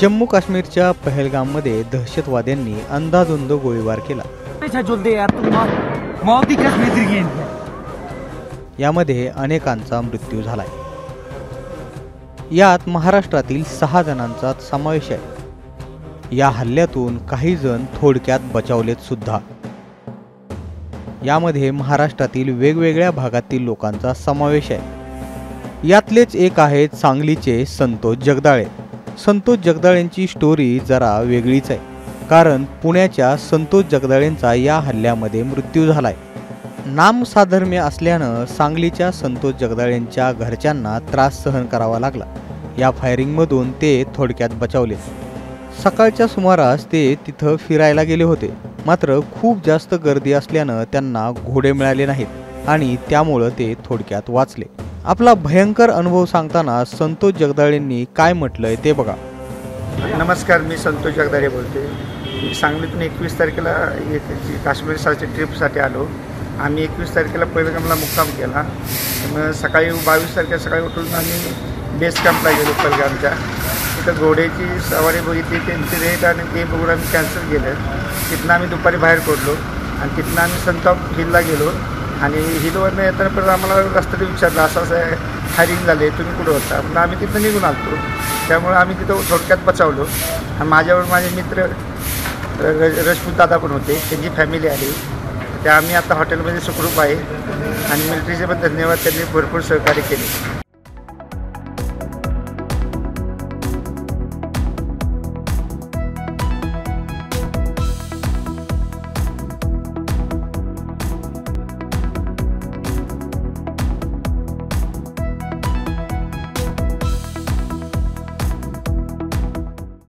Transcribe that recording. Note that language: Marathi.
जम्मू काश्मीरच्या पहलगाममध्ये दहशतवाद्यांनी अंधाधुंद गोळीबार केला। यामध्ये अनेकांचा मृत्यू झालाय। यात महाराष्ट्रातील 6 जणांचा समावेश आहे। या हल्ल्यातून काही जण थोडक्यात बचावलेत सुद्धा। यामध्ये महाराष्ट्रातील वेगवेगळ्या भागातील लोकांचा समावेश आहे। यातलेच एक आहेत सांगलीचे संतोष जगदाळे। संतोष जगदाळेंची स्टोरी जरा वेगळीच आहे, कारण पुण्याच्या संतोष जगदाळेंचा या हल्ल्यामध्ये मृत्यू झालाय। नामसाधर्म्य असल्यानं सांगलीच्या संतोष जगदाळेंच्या घरच्यांना त्रास सहन करावा लागला। या फायरिंगमधून ते थोडक्यात बचावले। सकाळच्या सुमारास ते तिथं फिरायला गेले होते, मात्र खूप जास्त गर्दी असल्यानं त्यांना घोडे मिळाले नाहीत आणि त्यामुळे ते थोडक्यात वाचले। आपला भयंकर अनुभव सांगताना संतोष जगदाळेंनी काय म्हटलंय ते बघा। नमस्कार, मी संतोष जगदाळे बोलते। मी सांगलीतून 21 तारखेला काश्मीरसाठी ट्रिपसाठी आलो। आम्ही 21 तारखेला पहलगामला मुक्काम केला। मग सकाळी 22 तारखेला सकाळी उठून आम्ही बेस कॅम्पला गेलो पहलगामच्या। तिथं घोड्याची सवारी बघितली, त्यांची रेट आणि ते बघून आम्ही कॅन्सल केलं। तिथनं आम्ही दुपारी बाहेर पडलो आणि तिथनं आम्ही संताप हिलला गेलो आणि हिलवरनं येताना परत आम्हाला रस्त्याने विचारलं, असं असं फायरिंग झाले, तुम्ही कुठं होता? म्हणून आम्ही तिथं निघून आलो। त्यामुळे आम्ही तिथं थोडक्यात बचावलो। आणि माझ्यावर माझे मित्र रजपूत दादा पण होते, त्यांची फॅमिली आली। त्या आम्ही आता हॉटेलमध्ये सुखरूप आहे आणि मिलिटरीचे पण धन्यवाद, त्यांनी भरपूर सहकार्य केले।